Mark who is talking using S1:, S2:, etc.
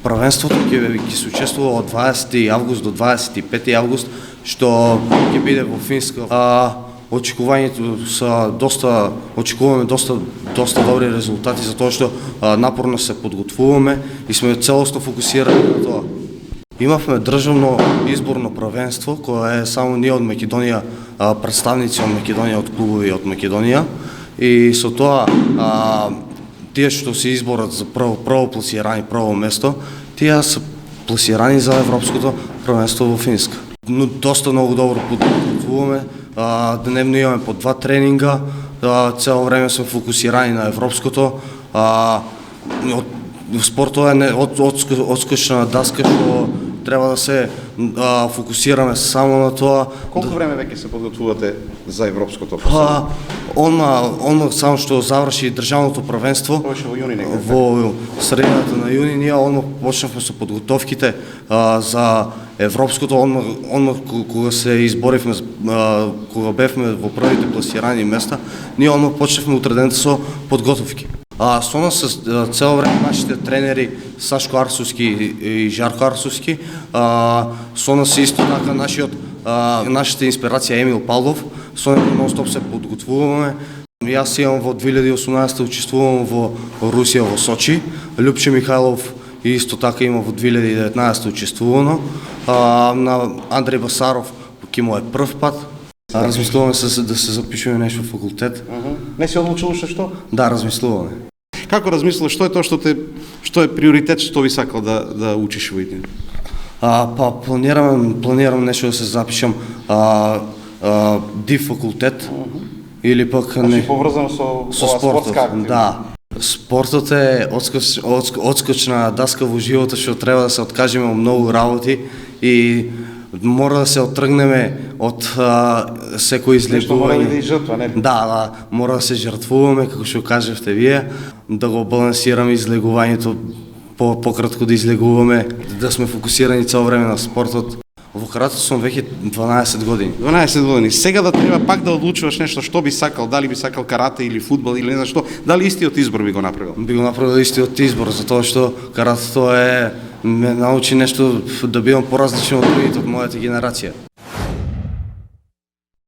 S1: Првенството ќе се учествува од 20 август до 25 август, што ќе биде во Финска. Очекувањето са очекуваме доста добри резултати, затоа што напорно се подготвуваме и сме целосно фокусирани на тоа. Имавме државно изборно првенство, кое е само ние од Македонија, представници од Македонија, од клубови од Македонија, и со тоа тие што се изборат за прво пласирани, прво место, тие се пласирани за европското првенство во Финска. Но доста многу добро подготвуваме, дневно имаме по 2 тренинга, цело време сме фокусирани на европското. Спортот е одскочна даска, што треба да се фокусираме само на тоа.
S2: Колку време веќе се подготвувате за европското?
S1: Онма само што заврши државното првенство
S2: Во јуни некаде.
S1: во средината на јуни, ние онма почнавме со подготовките за европското, онма кога се изборивме, кога бевме во првите пласирани места, ние онма почнавме утредента со подготовки. Со нас цело време нашите тренери Сашко Арсовски и Жарко Арсовски, со нас исто така нашата инспирација Емил Павлов, со него нон-стоп се подготвуваме. Јас имам во 2018 учествувам во Русија, во Сочи. Љупче Михајлов исто така има во 2019 учествувано. На Андреј Басаров ќе му е прв пат. Размислуваме се да се запишеме нешто во факултет.
S2: Не си одлучил што?
S1: Да, размислуваме.
S2: Како размислуваш, што е тоа што е приоритет, што би сакал да учиш во иднина?
S1: Планирам нешто да се запишам див факултет или пак не
S2: поврзано со
S1: спортот.
S2: активност.
S1: Да. Спортот е одскочна даска во животот, што треба да се откажеме од многу работи и мора да се оттргнеме од секој излегување.
S2: Нешто мора да и жртва, не?
S1: Да, мора да се жртвуваме, како што кажевте вие, да го балансираме излегувањето, пократко да излегуваме, да сме фокусирани цело време на спортот. Во карате сум веќе 12 години.
S2: 12 години. Сега да треба пак да одлучуваш нешто, што би сакал, дали би сакал карате или фудбал или не знам што, дали истиот избор би го направил?
S1: Би го направил истиот избор, затоа што каратето ме научи нешто да бидам поразличен од другите од мојата генерација.